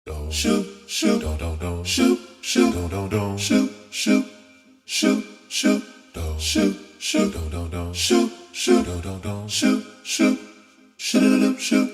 Shoot, shoot, shoot, shoot, shoot, shoot, shoot, shoot, shoot, shoot, shoot, shoot, shoot, shoot, shoot, shoot.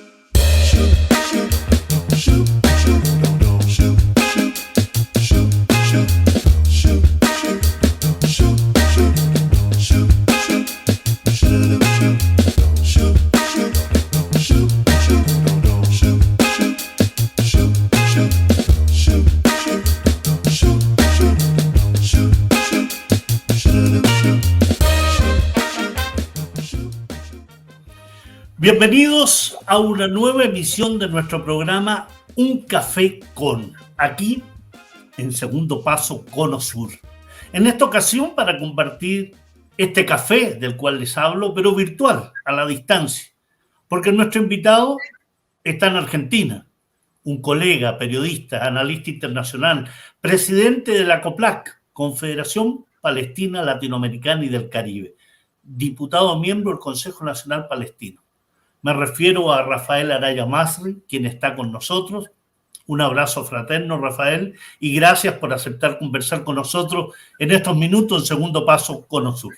Bienvenidos a una nueva emisión de nuestro programa Un Café Con, aquí en Segundo Paso Cono Sur. En esta ocasión para compartir este café del cual les hablo, pero virtual, a la distancia, porque nuestro invitado está en Argentina, un colega, periodista, analista internacional, presidente de la COPLAC, Confederación Palestina Latinoamericana y del Caribe, diputado miembro del Consejo Nacional Palestino. Me refiero a Rafael Araya Masri, quien está con nosotros. Un abrazo fraterno, Rafael, y gracias por aceptar conversar con nosotros en estos minutos en Segundo Paso Cono Sur.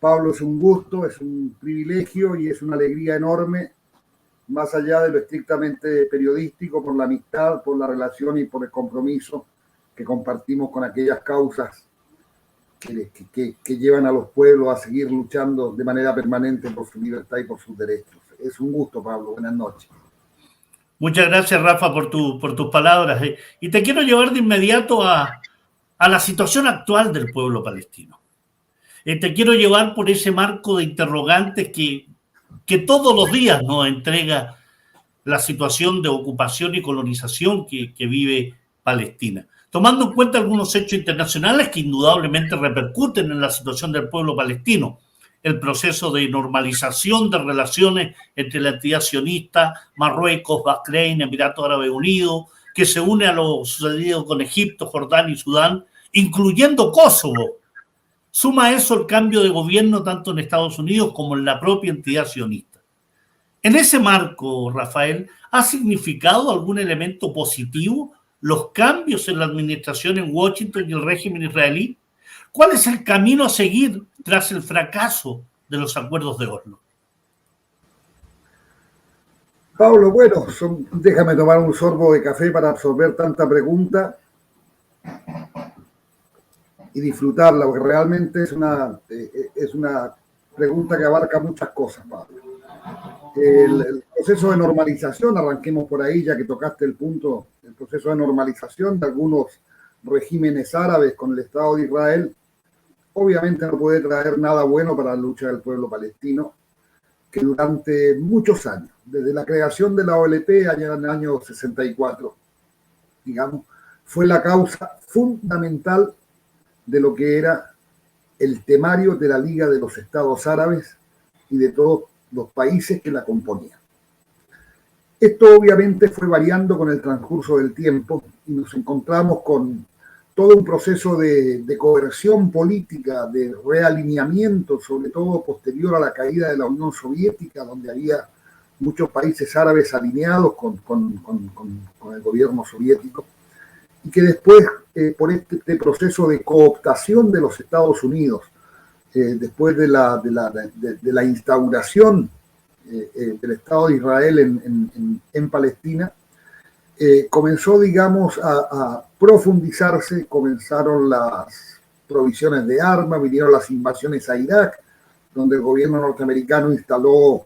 Pablo, es un gusto, es un privilegio y es una alegría enorme, más allá de lo estrictamente periodístico, por la amistad, por la relación y por el compromiso que compartimos con aquellas causas que llevan a los pueblos a seguir luchando de manera permanente por su libertad y por sus derechos. Es un gusto, Pablo. Buenas noches. Muchas gracias, Rafa, por tus palabras. Y te quiero llevar de inmediato a la situación actual del pueblo palestino. Te quiero llevar por ese marco de interrogantes que todos los días nos entrega la situación de ocupación y colonización que vive Palestina. Tomando en cuenta algunos hechos internacionales que indudablemente repercuten en la situación del pueblo palestino, el proceso de normalización de relaciones entre la entidad sionista, Marruecos, Bahrein, Emiratos Árabes Unidos, que se une a lo sucedido con Egipto, Jordania y Sudán, incluyendo Kosovo. Suma a eso el cambio de gobierno tanto en Estados Unidos como en la propia entidad sionista. En ese marco, Rafael, ¿ha significado algún elemento positivo los cambios en la administración en Washington y el régimen israelí? ¿Cuál es el camino a seguir tras el fracaso de los acuerdos de Oslo? Pablo, bueno, déjame tomar un sorbo de café para absorber tanta pregunta y disfrutarla, porque realmente es una pregunta que abarca muchas cosas, Pablo. El proceso de normalización, arranquemos por ahí, ya que tocaste el punto, el proceso de normalización de algunos regímenes árabes con el Estado de Israel, obviamente no puede traer nada bueno para la lucha del pueblo palestino, que durante muchos años, desde la creación de la OLP allá en el año 64, digamos, fue la causa fundamental de lo que era el temario de la Liga de los Estados Árabes y de todos los países que la componían. Esto obviamente fue variando con el transcurso del tiempo y nos encontramos con todo un proceso de coerción política, de realineamiento, sobre todo posterior a la caída de la Unión Soviética, donde había muchos países árabes alineados con el gobierno soviético, y que después, por este proceso de cooptación de los Estados Unidos, después de la instauración del Estado de Israel en Palestina, comenzó, digamos, a profundizarse, comenzaron las provisiones de armas, vinieron las invasiones a Irak, donde el gobierno norteamericano instaló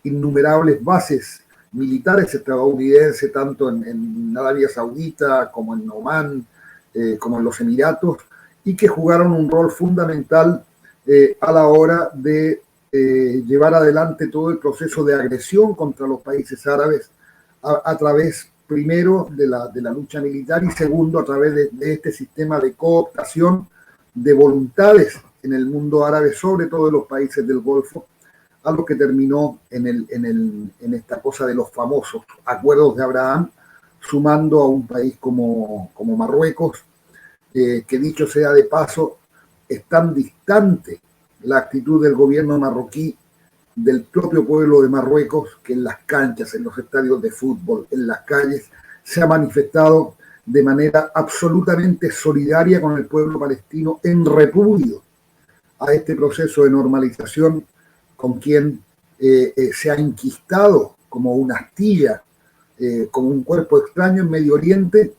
innumerables bases militares estadounidenses, tanto en Arabia Saudita como en Omán, como en los Emiratos, y que jugaron un rol fundamental a la hora de llevar adelante todo el proceso de agresión contra los países árabes a través, primero, de la lucha militar y segundo, a través de este sistema de cooptación de voluntades en el mundo árabe, sobre todo en los países del Golfo, algo que terminó en esta cosa de los famosos acuerdos de Abraham, sumando a un país como Marruecos, que dicho sea de paso, es tan distante la actitud del gobierno marroquí del propio pueblo de Marruecos, que en las canchas, en los estadios de fútbol, en las calles, se ha manifestado de manera absolutamente solidaria con el pueblo palestino en repudio a este proceso de normalización con quien se ha enquistado como una astilla, como un cuerpo extraño en Medio Oriente,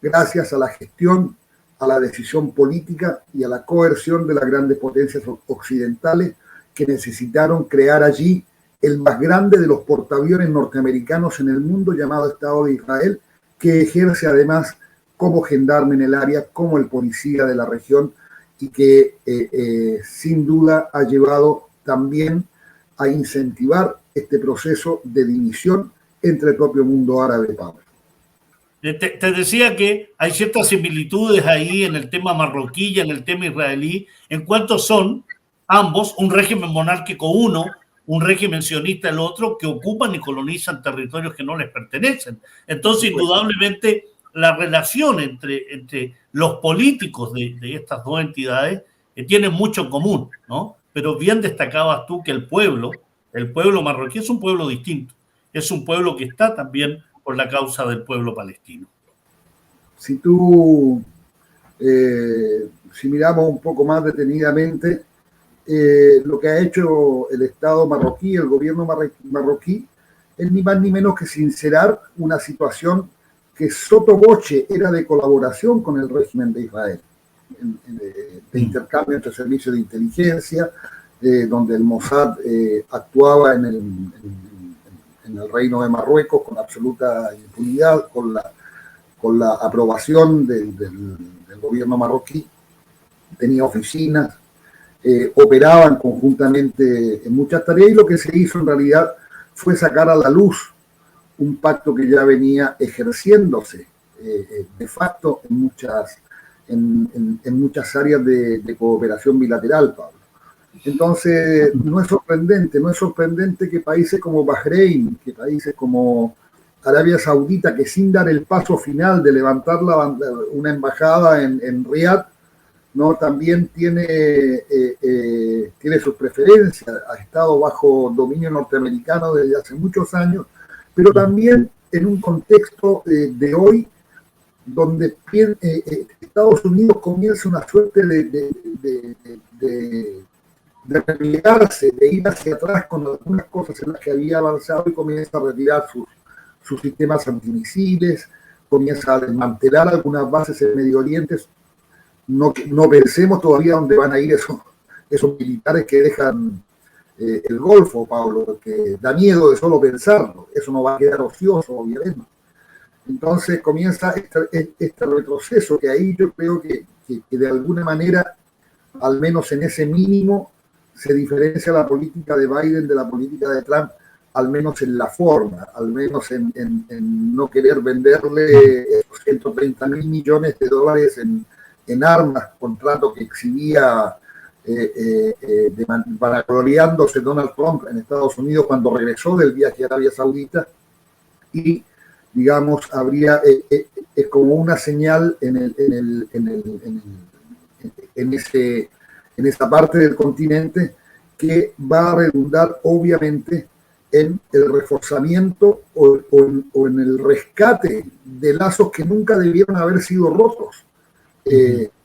gracias a la gestión, a la decisión política y a la coerción de las grandes potencias occidentales que necesitaron crear allí el más grande de los portaaviones norteamericanos en el mundo, llamado Estado de Israel, que ejerce además como gendarme en el área, como el policía de la región, y que sin duda ha llevado también a incentivar este proceso de división entre el propio mundo árabe, Pablo. Te decía que hay ciertas similitudes ahí en el tema marroquí y en el tema israelí, en cuanto son ambos un régimen monárquico uno, un régimen sionista el otro, que ocupan y colonizan territorios que no les pertenecen. Entonces, indudablemente, la relación entre los políticos de estas dos entidades tiene mucho en común, ¿no? Pero bien destacabas tú que el pueblo marroquí es un pueblo distinto, es un pueblo que está también por la causa del pueblo palestino. Si miramos un poco más detenidamente, lo que ha hecho el Estado marroquí, el gobierno marroquí, es ni más ni menos que sincerar una situación que sotto voce era de colaboración con el régimen de Israel, de intercambio entre servicios de inteligencia, donde el Mossad actuaba en el Reino de Marruecos con absoluta impunidad, con la aprobación del gobierno marroquí, tenía oficinas, operaban conjuntamente en muchas tareas, y lo que se hizo en realidad fue sacar a la luz un pacto que ya venía ejerciéndose de facto en muchas áreas de cooperación bilateral, Pablo. Entonces, no es sorprendente que países como Bahrein, que países como Arabia Saudita, que sin dar el paso final de levantar una embajada en Riad, ¿no? También tiene sus preferencias, ha estado bajo dominio norteamericano desde hace muchos años, pero también en un contexto de hoy donde Estados Unidos comienza una suerte de replegarse, de ir hacia atrás con algunas cosas en las que había avanzado, y comienza a retirar sus sistemas antimisiles, comienza a desmantelar algunas bases en Medio Oriente. No pensemos todavía dónde van a ir esos militares que dejan el Golfo, Pablo, porque da miedo de solo pensarlo. Eso no va a quedar ocioso, obviamente. Entonces comienza este retroceso, que ahí yo creo que de alguna manera, al menos en ese mínimo, se diferencia la política de Biden de la política de Trump, al menos en la forma, al menos en no querer venderle esos 130.000 millones de dólares en armas, contrato que exhibía vanagloriándose Donald Trump en Estados Unidos cuando regresó del viaje a Arabia Saudita, y digamos es como una señal en esa parte del continente que va a redundar obviamente en el reforzamiento o en el rescate de lazos que nunca debieron haber sido rotos,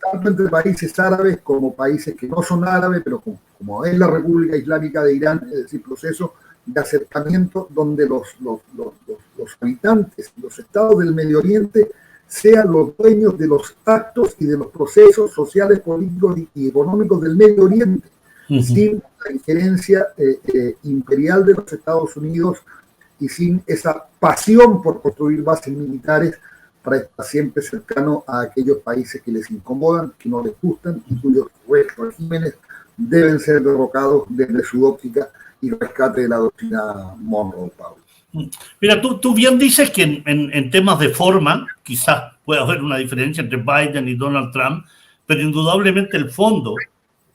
tanto entre países árabes como países que no son árabes, pero como es la República Islámica de Irán, es decir, proceso de acercamiento donde los habitantes, los estados del Medio Oriente sean los dueños de los actos y de los procesos sociales, políticos y económicos del Medio Oriente, sin la injerencia imperial de los Estados Unidos y sin esa pasión por construir bases militares para estar siempre cercano a aquellos países que les incomodan, que no les gustan y cuyos regímenes deben ser derrocados desde su óptica y rescate de la doctrina Monroe, Pablo. Mira, tú bien dices que en temas de forma quizás pueda haber una diferencia entre Biden y Donald Trump, pero indudablemente el fondo,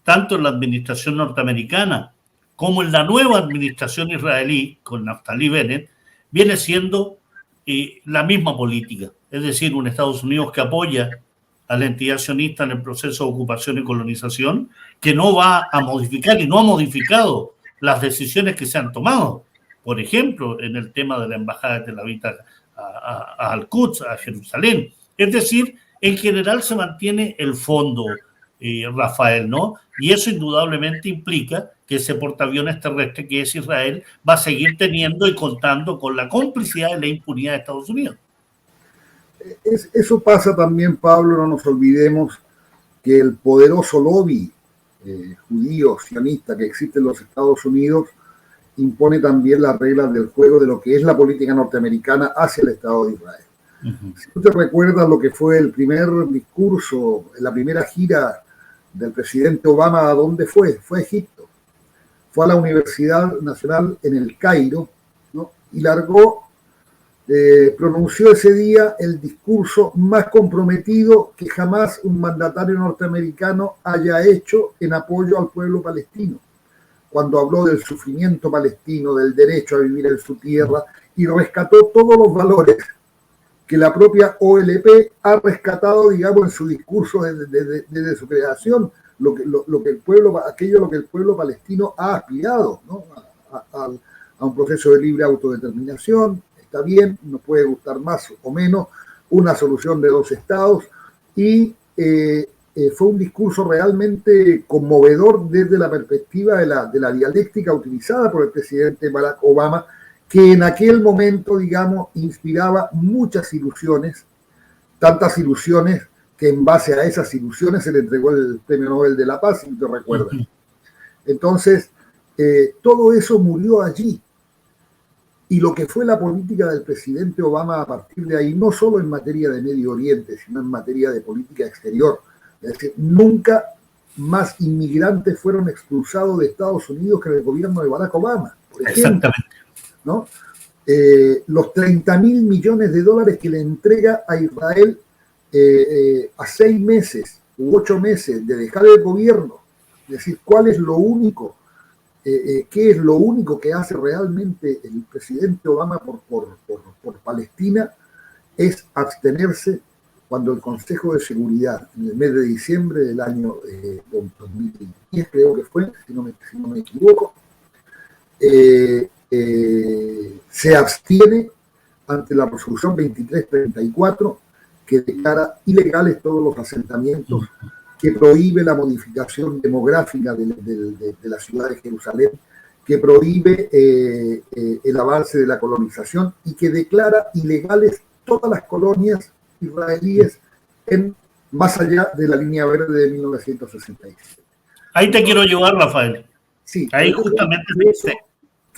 tanto en la administración norteamericana como en la nueva administración israelí con Naftali Bennett, viene siendo la misma política. Es decir, un Estados Unidos que apoya a la entidad sionista en el proceso de ocupación y colonización, que no va a modificar y no ha modificado las decisiones que se han tomado. Por ejemplo, en el tema de la embajada de Tel Aviv Al-Quds, a Jerusalén. Es decir, en general se mantiene el fondo, Rafael, ¿no? Y eso indudablemente implica que ese portaaviones terrestre que es Israel va a seguir teniendo y contando con la complicidad y la impunidad de Estados Unidos. Eso pasa también, Pablo, no nos olvidemos que el poderoso lobby judío sionista que existe en los Estados Unidos impone también las reglas del juego de lo que es la política norteamericana hacia el Estado de Israel. Si tú te recuerdas lo que fue el primer discurso, la primera gira del presidente Obama, ¿a dónde fue? Fue a Egipto. Fue a la Universidad Nacional en el Cairo, ¿no? Y pronunció ese día el discurso más comprometido que jamás un mandatario norteamericano haya hecho en apoyo al pueblo palestino. Cuando habló del sufrimiento palestino, del derecho a vivir en su tierra, y rescató todos los valores que la propia OLP ha rescatado, digamos, en su discurso desde su creación, lo que el pueblo palestino ha aspirado, ¿no? a un proceso de libre autodeterminación. Está bien, nos puede gustar más o menos, una solución de 2 estados, y fue un discurso realmente conmovedor desde la perspectiva de la dialéctica utilizada por el presidente Barack Obama, que en aquel momento, digamos, inspiraba muchas ilusiones, tantas ilusiones que en base a esas ilusiones se le entregó el Premio Nobel de la Paz, si te recuerdas. Entonces, todo eso murió allí. Y lo que fue la política del presidente Obama a partir de ahí, no solo en materia de Medio Oriente, sino en materia de política exterior. Es decir, nunca más inmigrantes fueron expulsados de Estados Unidos que en el gobierno de Barack Obama. Por ejemplo, exactamente. ¿no? Los 30.000 millones de dólares que le entrega a Israel a 6 meses u 8 meses de dejar el gobierno. Es decir, ¿cuál es lo único? ¿Qué es lo único que hace realmente el presidente Obama por Palestina? Es abstenerse cuando el Consejo de Seguridad, en el mes de diciembre del año 2010, creo que fue, si no me equivoco, se abstiene ante la resolución 2334 que declara ilegales todos los asentamientos, que prohíbe la modificación demográfica de la ciudad de Jerusalén, que prohíbe el avance de la colonización y que declara ilegales todas las colonias israelíes más allá de la línea verde de 1967. Ahí te quiero llevar, Rafael. Sí, ahí justamente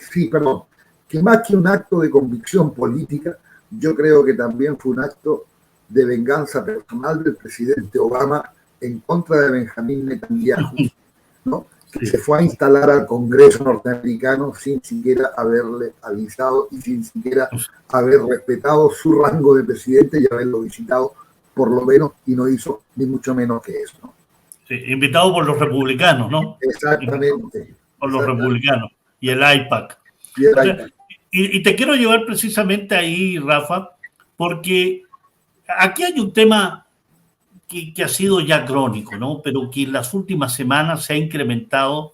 sí, perdón, que más que un acto de convicción política, yo creo que también fue un acto de venganza personal del presidente Obama en contra de Benjamín Netanyahu, ¿no? Que se fue a instalar al Congreso norteamericano sin siquiera haberle avisado y sin siquiera haber respetado su rango de presidente y haberlo visitado por lo menos, y no hizo ni mucho menos que eso, ¿no? Sí, invitado por los republicanos, ¿no? Exactamente. Por los republicanos y el IPAC. Y te quiero llevar precisamente ahí, Rafa, porque aquí hay un tema que ha sido ya crónico, ¿no? Pero que en las últimas semanas se ha incrementado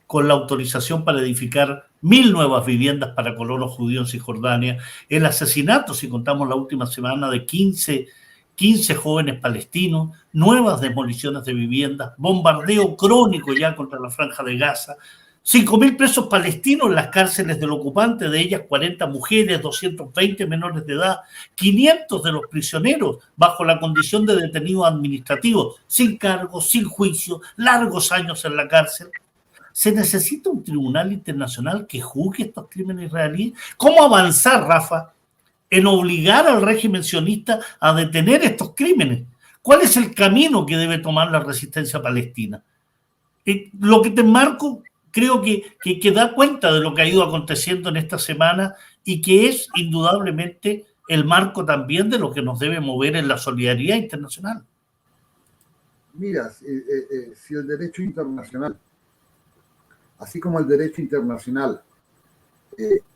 con la autorización para edificar 1.000 nuevas viviendas para colonos judíos en Cisjordania, el asesinato, si contamos la última semana, de 15 jóvenes palestinos, nuevas demoliciones de viviendas, bombardeo crónico ya contra la Franja de Gaza, 5.000 presos palestinos en las cárceles del ocupante, de ellas 40 mujeres, 220 menores de edad, 500 de los prisioneros bajo la condición de detenidos administrativos, sin cargos, sin juicio, largos años en la cárcel. ¿Se necesita un tribunal internacional que juzgue estos crímenes israelíes? ¿Cómo avanzar, Rafa, en obligar al régimen sionista a detener estos crímenes? ¿Cuál es el camino que debe tomar la resistencia palestina? Lo que te enmarco creo que da cuenta de lo que ha ido aconteciendo en esta semana y que es indudablemente el marco también de lo que nos debe mover en la solidaridad internacional. Mira, si el derecho internacional, así como el derecho internacional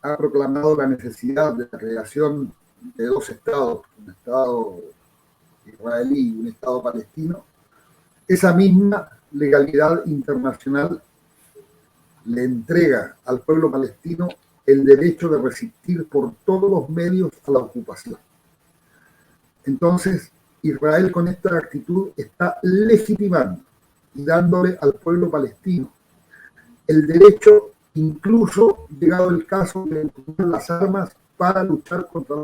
ha proclamado la necesidad de la creación de 2 estados, un estado israelí y un estado palestino, esa misma legalidad internacional le entrega al pueblo palestino el derecho de resistir por todos los medios a la ocupación. Entonces, Israel con esta actitud está legitimando y dándole al pueblo palestino el derecho, incluso llegado el caso, de tomar las armas para luchar contra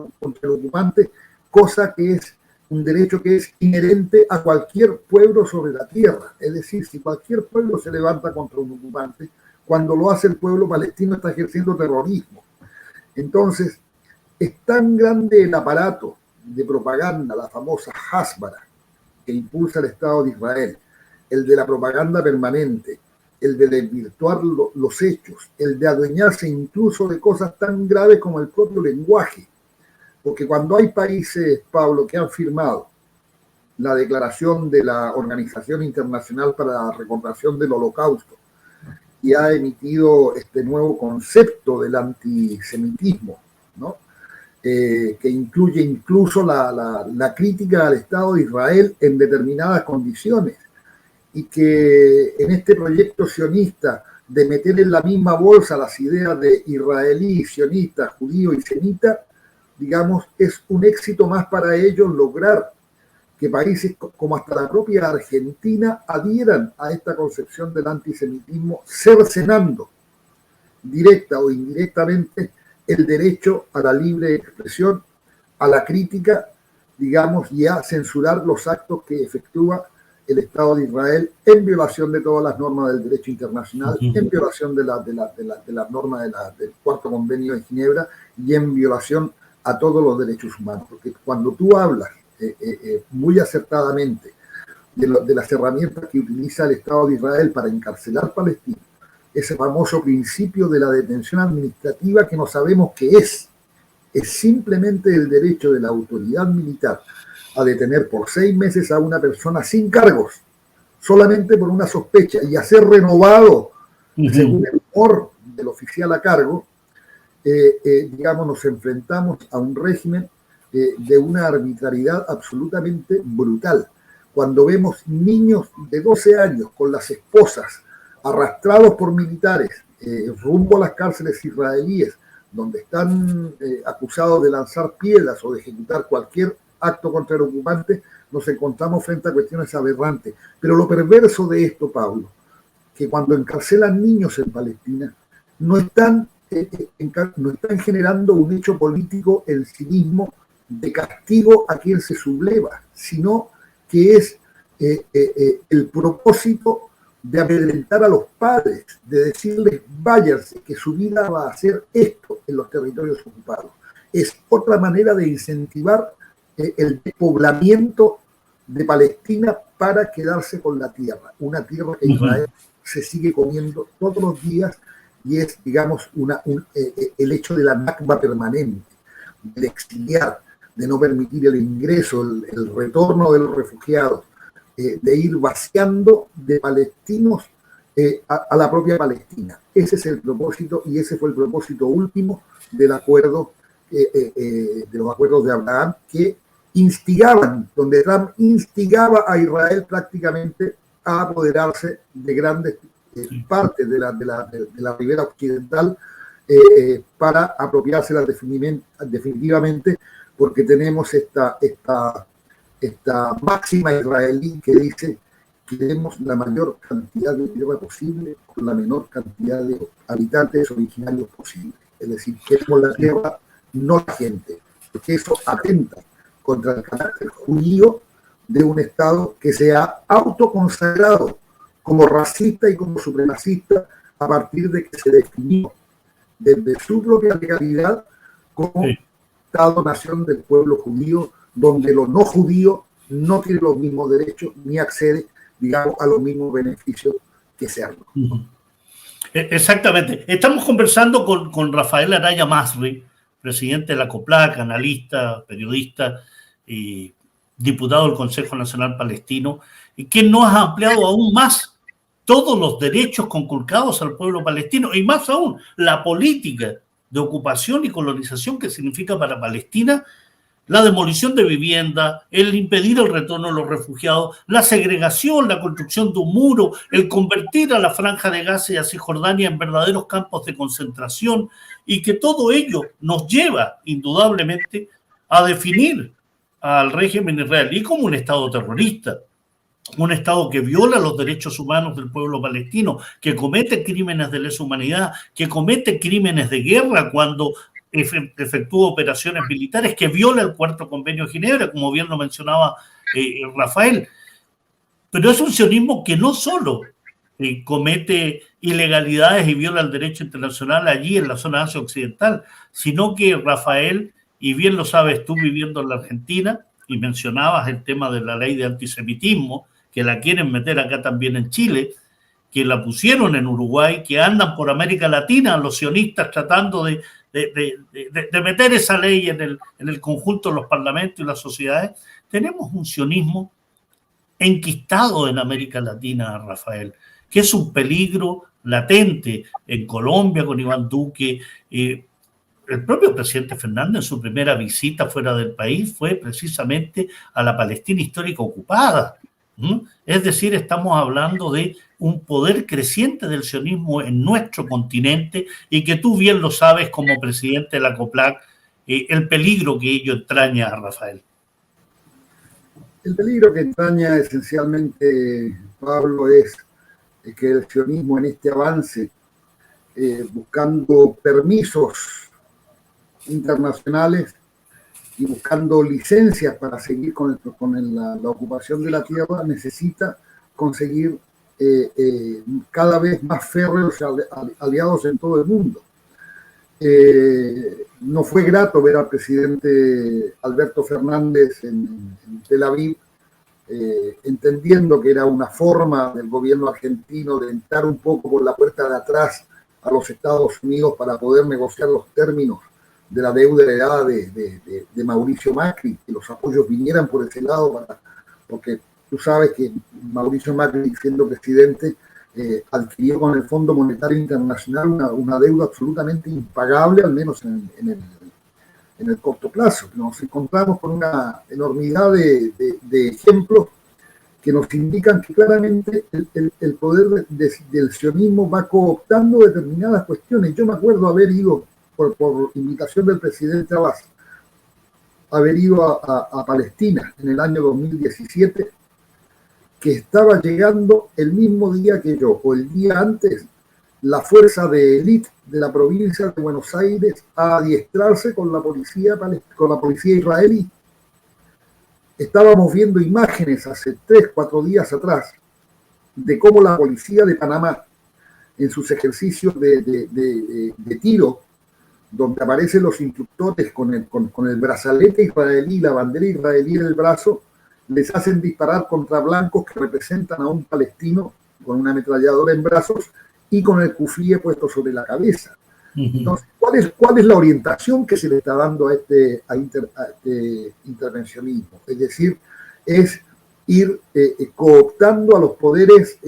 el ocupante, cosa que es un derecho que es inherente a cualquier pueblo sobre la tierra. Es decir, si cualquier pueblo se levanta contra un ocupante, cuando lo hace el pueblo palestino está ejerciendo terrorismo. Entonces, es tan grande el aparato de propaganda, la famosa Hasbara, que impulsa el Estado de Israel, el de la propaganda permanente, el de desvirtuar los hechos, el de adueñarse incluso de cosas tan graves como el propio lenguaje. Porque cuando hay países, Pablo, que han firmado la declaración de la Organización Internacional para la Recordación del Holocausto y ha emitido este nuevo concepto del antisemitismo, ¿no? Que incluye incluso la crítica al Estado de Israel en determinadas condiciones, y que en este proyecto sionista de meter en la misma bolsa las ideas de israelí, sionista, judío y semita, digamos, es un éxito más para ellos lograr que países como hasta la propia Argentina adhieran a esta concepción del antisemitismo, cercenando directa o indirectamente el derecho a la libre expresión, a la crítica, digamos, y a censurar los actos que efectúa el Estado de Israel en violación de todas las normas del derecho internacional, en violación de las normas del Cuarto Convenio de Ginebra y en violación a todos los derechos humanos. Porque cuando tú hablas muy acertadamente de las herramientas que utiliza el Estado de Israel para encarcelar palestinos, ese famoso principio de la detención administrativa que no sabemos qué es simplemente el derecho de la autoridad militar a detener por 6 meses a una persona sin cargos, solamente por una sospecha, y a ser renovado según el humor del oficial a cargo. Digamos, nos enfrentamos a un régimen de una arbitrariedad absolutamente brutal. Cuando vemos niños de 12 años con las esposas arrastrados por militares rumbo a las cárceles israelíes, donde están acusados de lanzar piedras o de ejecutar cualquier acto contra el ocupante, nos encontramos frente a cuestiones aberrantes. Pero lo perverso de esto, Pablo, que cuando encarcelan niños en Palestina, no están generando un hecho político en sí mismo de castigo a quien se subleva, sino que es el propósito de amedrentar a los padres, de decirles váyanse, que su vida va a ser esto en los territorios ocupados. Es otra manera de incentivar el despoblamiento de Palestina para quedarse con la tierra, una tierra que Israel se sigue comiendo todos los días, y es, digamos, el hecho de la nakba permanente, de exiliar, de no permitir el ingreso, el retorno de los refugiados, de ir vaciando de palestinos a la propia Palestina. Ese es el propósito, y ese fue el propósito último del acuerdo, de los acuerdos de Abraham, que instigaban, donde Trump instigaba a Israel prácticamente a apoderarse de grandes partes de la ribera occidental para apropiárselas definitivamente, porque tenemos esta máxima israelí que dice: queremos la mayor cantidad de tierra posible con la menor cantidad de habitantes originarios posible. Es decir, queremos la tierra, no la gente, porque eso atenta contra el carácter judío de un Estado que se ha autoconsagrado como racista y como supremacista a partir de que se definió desde su propia legalidad como Estado-nación del pueblo judío, donde lo no judío no tiene los mismos derechos ni accede, digamos, a los mismos beneficios que serlo. Exactamente. Estamos conversando con Rafael Araya Masri, presidente de la COPLAC, analista, periodista y diputado del Consejo Nacional Palestino, y que nos ha ampliado aún más todos los derechos conculcados al pueblo palestino, y más aún la política de ocupación y colonización que significa para Palestina la demolición de viviendas, el impedir el retorno de los refugiados, la segregación, la construcción de un muro, el convertir a la Franja de Gaza y a Cisjordania en verdaderos campos de concentración, y que todo ello nos lleva indudablemente a definir al régimen israelí como un Estado terrorista, un Estado que viola los derechos humanos del pueblo palestino, que comete crímenes de lesa humanidad, que comete crímenes de guerra cuando efectúa operaciones militares, que viola el Cuarto Convenio de Ginebra, como bien lo mencionaba Rafael. Pero es un sionismo que no solo comete ilegalidades y viola el derecho internacional allí en la zona Asia Occidental, sino que, Rafael, y bien lo sabes tú viviendo en la Argentina, y mencionabas el tema de la ley de antisemitismo, que la quieren meter acá también en Chile, que la pusieron en Uruguay, que andan por América Latina los sionistas tratando de meter esa ley en el conjunto de los parlamentos y las sociedades. Tenemos un sionismo enquistado en América Latina, Rafael, que es un peligro latente en Colombia con Iván Duque. El propio presidente Fernández en su primera visita fuera del país fue precisamente a la Palestina histórica ocupada. Es decir, estamos hablando de un poder creciente del sionismo en nuestro continente, y que tú bien lo sabes como presidente de la COPLAC, el peligro que ello entraña, Rafael. El peligro que entraña esencialmente, Pablo, es que el sionismo en este avance, buscando permisos internacionales y buscando licencias para seguir con la ocupación de la tierra, necesita conseguir cada vez más férreos aliados en todo el mundo. No fue grato ver al presidente Alberto Fernández en Tel Aviv, entendiendo que era una forma del gobierno argentino de entrar un poco por la puerta de atrás a los Estados Unidos para poder negociar los términos de la deuda heredada de Mauricio Macri, que los apoyos vinieran por ese lado, porque tú sabes que Mauricio Macri, siendo presidente, adquirió con el Fondo Monetario Internacional una deuda absolutamente impagable, al menos en el corto plazo. Nos encontramos con una enormidad de ejemplos que nos indican que claramente el poder del sionismo va cooptando determinadas cuestiones. Yo me acuerdo haber ido, por invitación del presidente Abbas, haber ido a Palestina en el año 2017, que estaba llegando el mismo día que yo, o el día antes, la fuerza de élite de la provincia de Buenos Aires a adiestrarse con la policía israelí. Estábamos viendo imágenes hace 3-4 días atrás de cómo la policía de Panamá, en sus ejercicios de tiro, donde aparecen los instructores con el brazalete israelí, la bandera israelí en el brazo, les hacen disparar contra blancos que representan a un palestino con una ametralladora en brazos y con el kufíe puesto sobre la cabeza. Entonces, ¿cuál es la orientación que se le está dando a este intervencionismo? Es decir, es ir cooptando a los poderes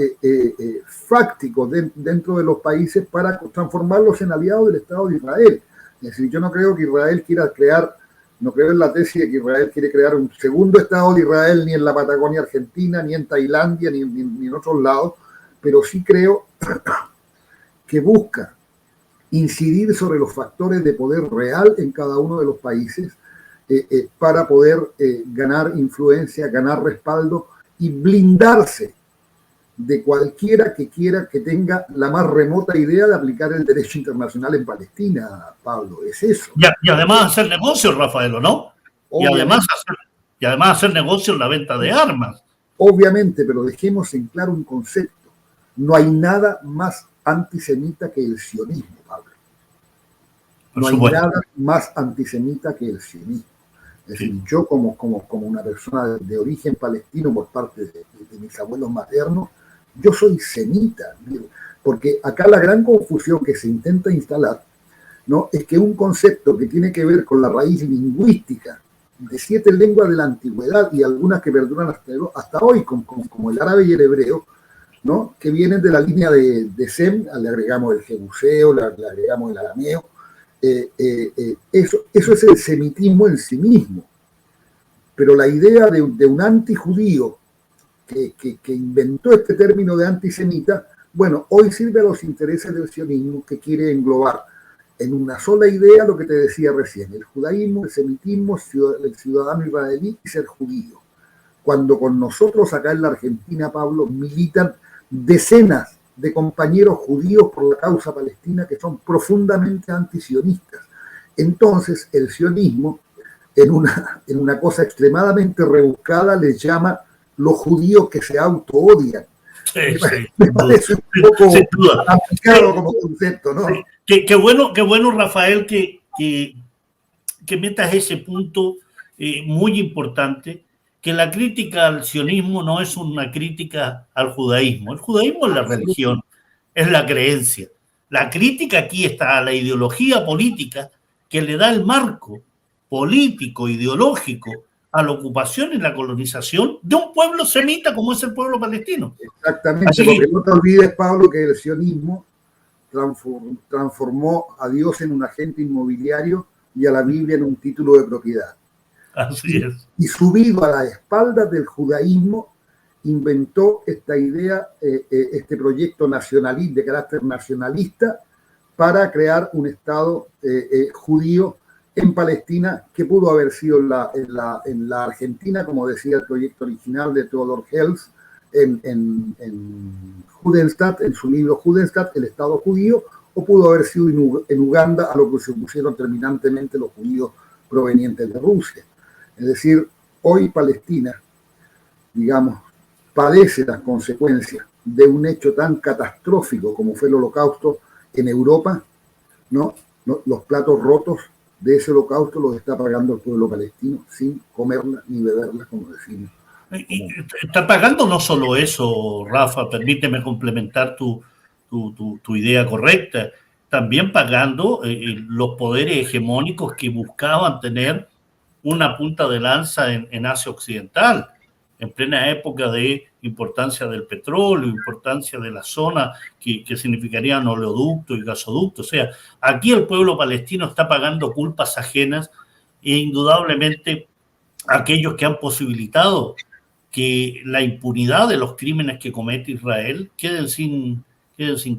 fácticos dentro de los países para transformarlos en aliados del Estado de Israel. Es decir, yo no creo que Israel quiera crear, no creo en la tesis de que Israel quiere crear un segundo Estado de Israel, ni en la Patagonia Argentina, ni en Tailandia, ni en otros lados, pero sí creo que busca incidir sobre los factores de poder real en cada uno de los países para poder ganar influencia, ganar respaldo y blindarse de cualquiera que quiera que tenga la más remota idea de aplicar el derecho internacional en Palestina, Pablo. Es eso. Y además hacer negocio, Rafael, ¿no? Y además hacer negocio en la venta de armas. Obviamente, pero dejemos en claro un concepto. No hay nada más antisemita que el sionismo, Pablo. No hay nada más antisemita que el sionismo. Es decir, yo como una persona de origen palestino por parte de mis abuelos maternos, yo soy semita, porque acá la gran confusión que se intenta instalar, ¿no?, es que un concepto que tiene que ver con la raíz lingüística de 7 lenguas de la antigüedad y algunas que perduran hasta hoy, como el árabe y el hebreo, ¿no?, que vienen de la línea de Sem, le agregamos el jebuseo, le agregamos el arameo, eso es el semitismo en sí mismo. pero la idea de un antijudío que inventó este término de antisemita, bueno, hoy sirve a los intereses del sionismo, que quiere englobar en una sola idea lo que te decía recién: el judaísmo, el semitismo, el ciudadano israelí y ser judío. Cuando con nosotros acá en la Argentina, Pablo, militan decenas de compañeros judíos por la causa palestina que son profundamente antisionistas. Entonces el sionismo, en una cosa extremadamente rebuscada, les llama los judíos que se auto-odian. Sí, me parece un poco aplicado como concepto, ¿no? Qué bueno, Rafael, que metas ese punto muy importante, que la crítica al sionismo no es una crítica al judaísmo. El judaísmo es la religión, es la creencia. La crítica aquí está a la ideología política que le da el marco político, ideológico, a la ocupación y la colonización de un pueblo semita como es el pueblo palestino. Exactamente, porque no te olvides, Pablo, que el sionismo transformó a Dios en un agente inmobiliario y a la Biblia en un título de propiedad. Así es. Y subido a la espalda del judaísmo, inventó esta idea, este proyecto nacionalista, de carácter nacionalista, para crear un Estado judío en Palestina, que pudo haber sido en la Argentina, como decía el proyecto original de Theodor Herzl, en Judenstadt, en su libro Judenstadt, el Estado judío, o pudo haber sido en Uganda, a lo que se opusieron terminantemente los judíos provenientes de Rusia. Es decir, hoy Palestina, digamos, padece las consecuencias de un hecho tan catastrófico como fue el Holocausto en Europa, ¿no? Los platos rotos de ese Holocausto los está pagando el pueblo palestino sin comerla ni beberla, como decimos. Y está pagando no solo eso, Rafa, permíteme complementar tu idea correcta, también pagando los poderes hegemónicos que buscaban tener una punta de lanza en Asia Occidental, en plena época de importancia del petróleo, importancia de la zona que significarían oleoductos y gasoductos. O sea, aquí el pueblo palestino está pagando culpas ajenas e indudablemente aquellos que han posibilitado que la impunidad de los crímenes que comete Israel queden sin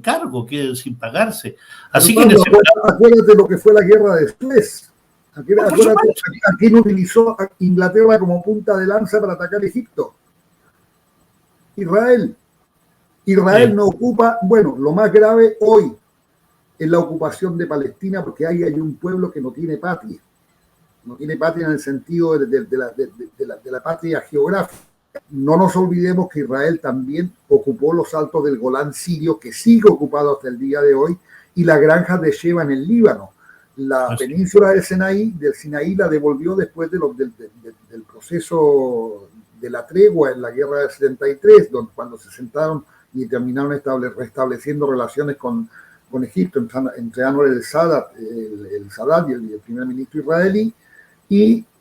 cargo, queden sin pagarse. Así que acuérdate lo que fue la guerra de Suez. Aquí no utilizó a Inglaterra como punta de lanza para atacar Egipto. Israel no ocupa, bueno, lo más grave hoy es la ocupación de Palestina, porque ahí hay un pueblo que no tiene patria. No tiene patria en el sentido de la patria geográfica. No nos olvidemos que Israel también ocupó los altos del Golán sirio, que sigue ocupado hasta el día de hoy, y la granja de Sheba en el Líbano. La península del Sinaí la devolvió después del proceso de la tregua en la guerra del 73, cuando se sentaron y terminaron restableciendo relaciones con Egipto, entre Anwar el Sadat y el primer ministro israelí,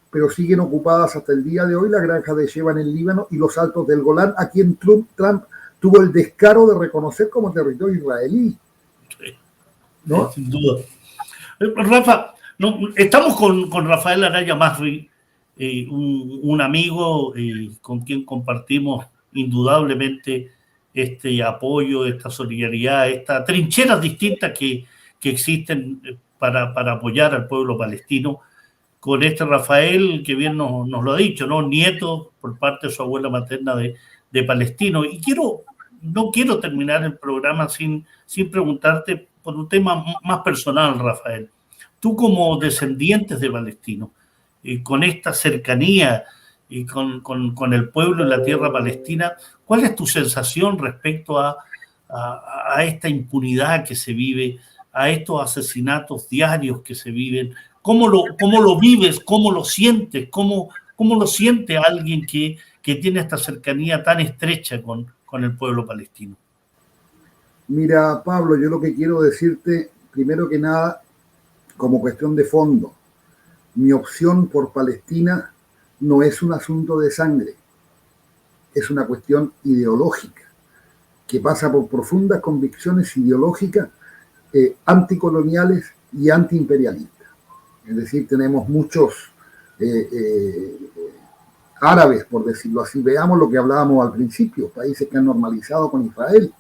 pero siguen ocupadas hasta el día de hoy la granja de Sheba en el Líbano y los altos del Golán, a quien Trump tuvo el descaro de reconocer como territorio israelí. ¿No? Sin duda. Rafa, estamos con Rafael Araya Masri, un amigo con quien compartimos indudablemente este apoyo, esta solidaridad, estas trincheras distintas que existen para apoyar al pueblo palestino. Con este Rafael, que bien nos lo ha dicho, ¿no? Nieto por parte de su abuela materna de palestino. Y no quiero terminar el programa sin preguntarte por un tema más personal, Rafael. Tú como descendientes de palestinos, con esta cercanía y con el pueblo y la tierra palestina, ¿cuál es tu sensación respecto a esta impunidad que se vive, a estos asesinatos diarios que se viven? ¿Cómo lo vives? ¿Cómo lo sientes? ¿Cómo lo siente alguien que tiene esta cercanía tan estrecha con el pueblo palestino? Mira, Pablo, yo lo que quiero decirte, primero que nada, como cuestión de fondo, mi opción por Palestina no es un asunto de sangre, es una cuestión ideológica, que pasa por profundas convicciones ideológicas anticoloniales y antiimperialistas. Es decir, tenemos muchos árabes, por decirlo así. Veamos lo que hablábamos al principio, países que han normalizado con Israel,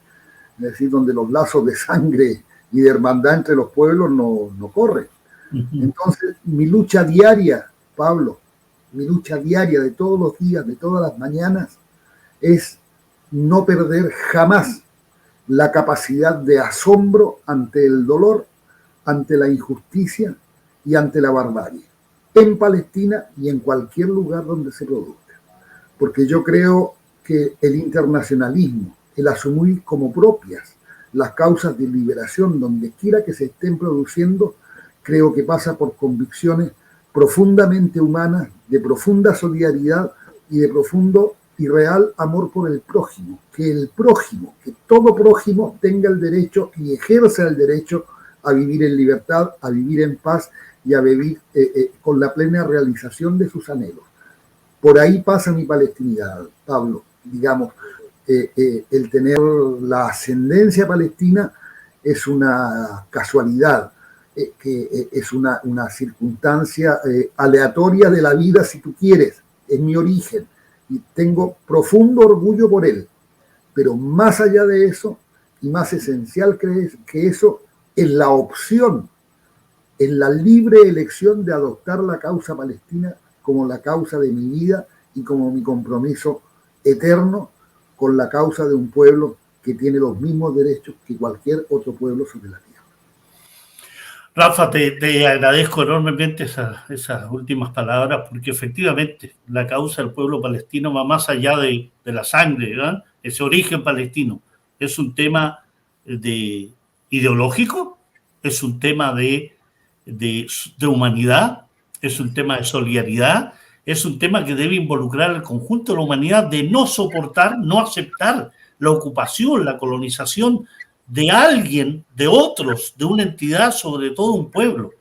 es decir, donde los lazos de sangre y de hermandad entre los pueblos no corren. Entonces, mi lucha diaria, Pablo, mi lucha diaria de todos los días, de todas las mañanas, es no perder jamás la capacidad de asombro ante el dolor, ante la injusticia y ante la barbarie, en Palestina y en cualquier lugar donde se produzca. Porque yo creo que el internacionalismo, el asumir como propias las causas de liberación donde quiera que se estén produciendo, creo que pasa por convicciones profundamente humanas, de profunda solidaridad y de profundo y real amor por el prójimo, que todo prójimo tenga el derecho y ejerza el derecho a vivir en libertad, a vivir en paz y a vivir con la plena realización de sus anhelos. Por ahí pasa mi palestinidad, Pablo. Digamos, el tener la ascendencia palestina es una casualidad, que es una circunstancia aleatoria de la vida, si tú quieres, es mi origen y tengo profundo orgullo por él, pero más allá de eso y más esencial que eso es la opción, es la libre elección de adoptar la causa palestina como la causa de mi vida y como mi compromiso eterno con la causa de un pueblo que tiene los mismos derechos que cualquier otro pueblo sobre la tierra. Rafa, te agradezco enormemente esas últimas palabras, porque efectivamente la causa del pueblo palestino va más allá de la sangre, ¿verdad? Ese origen palestino es un tema ideológico, es un tema de humanidad, es un tema de solidaridad, es un tema que debe involucrar al conjunto de la humanidad, de no soportar, no aceptar la ocupación, la colonización de alguien, de otros, de una entidad, sobre todo un pueblo.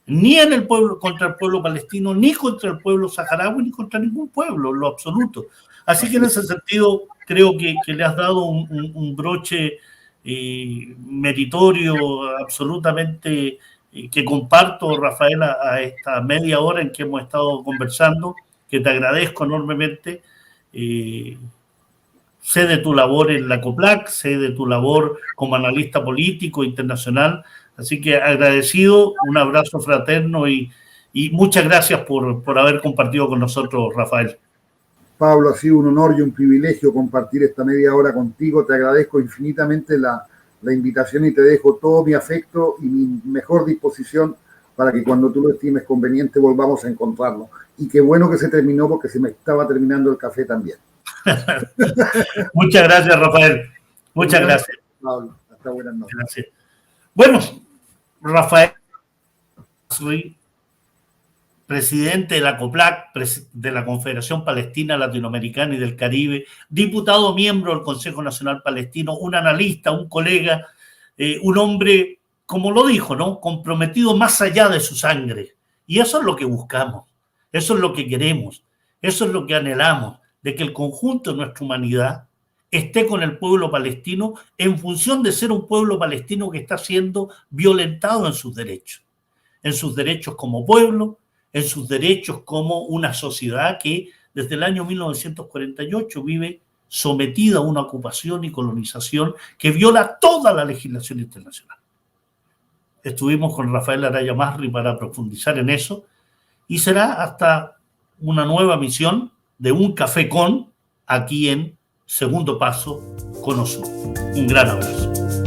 Ni en el pueblo, contra el pueblo palestino, ni contra el pueblo saharaui, ni contra ningún pueblo, en lo absoluto. Así que en ese sentido creo que le has dado un broche meritorio, absolutamente, que comparto, Rafael, a esta media hora en que hemos estado conversando, que te agradezco enormemente. Sé de tu labor en la COPLAC, sé de tu labor como analista político internacional, así que agradecido, un abrazo fraterno y muchas gracias por haber compartido con nosotros, Rafael. Pablo, ha sido un honor y un privilegio compartir esta media hora contigo. Te agradezco infinitamente la invitación y te dejo todo mi afecto y mi mejor disposición para que cuando tú lo estimes conveniente volvamos a encontrarnos. Y qué bueno que se terminó porque se me estaba terminando el café también. Muchas gracias, Rafael. Muchas gracias. Pablo, hasta buenas noches. Gracias. Bueno, Rafael, soy presidente de la COPLAC, de la Confederación Palestina Latinoamericana y del Caribe, diputado miembro del Consejo Nacional Palestino, un analista, un colega, un hombre, como lo dijo, ¿no?, comprometido más allá de su sangre. Y eso es lo que buscamos, eso es lo que queremos, eso es lo que anhelamos, de que el conjunto de nuestra humanidad esté con el pueblo palestino en función de ser un pueblo palestino que está siendo violentado en sus derechos como pueblo, en sus derechos como una sociedad que desde el año 1948 vive sometida a una ocupación y colonización que viola toda la legislación internacional. Estuvimos con Rafael Araya Masri para profundizar en eso y será hasta una nueva misión de Un Café Con, aquí en Segundo Paso, Cono Sur. Un gran abrazo.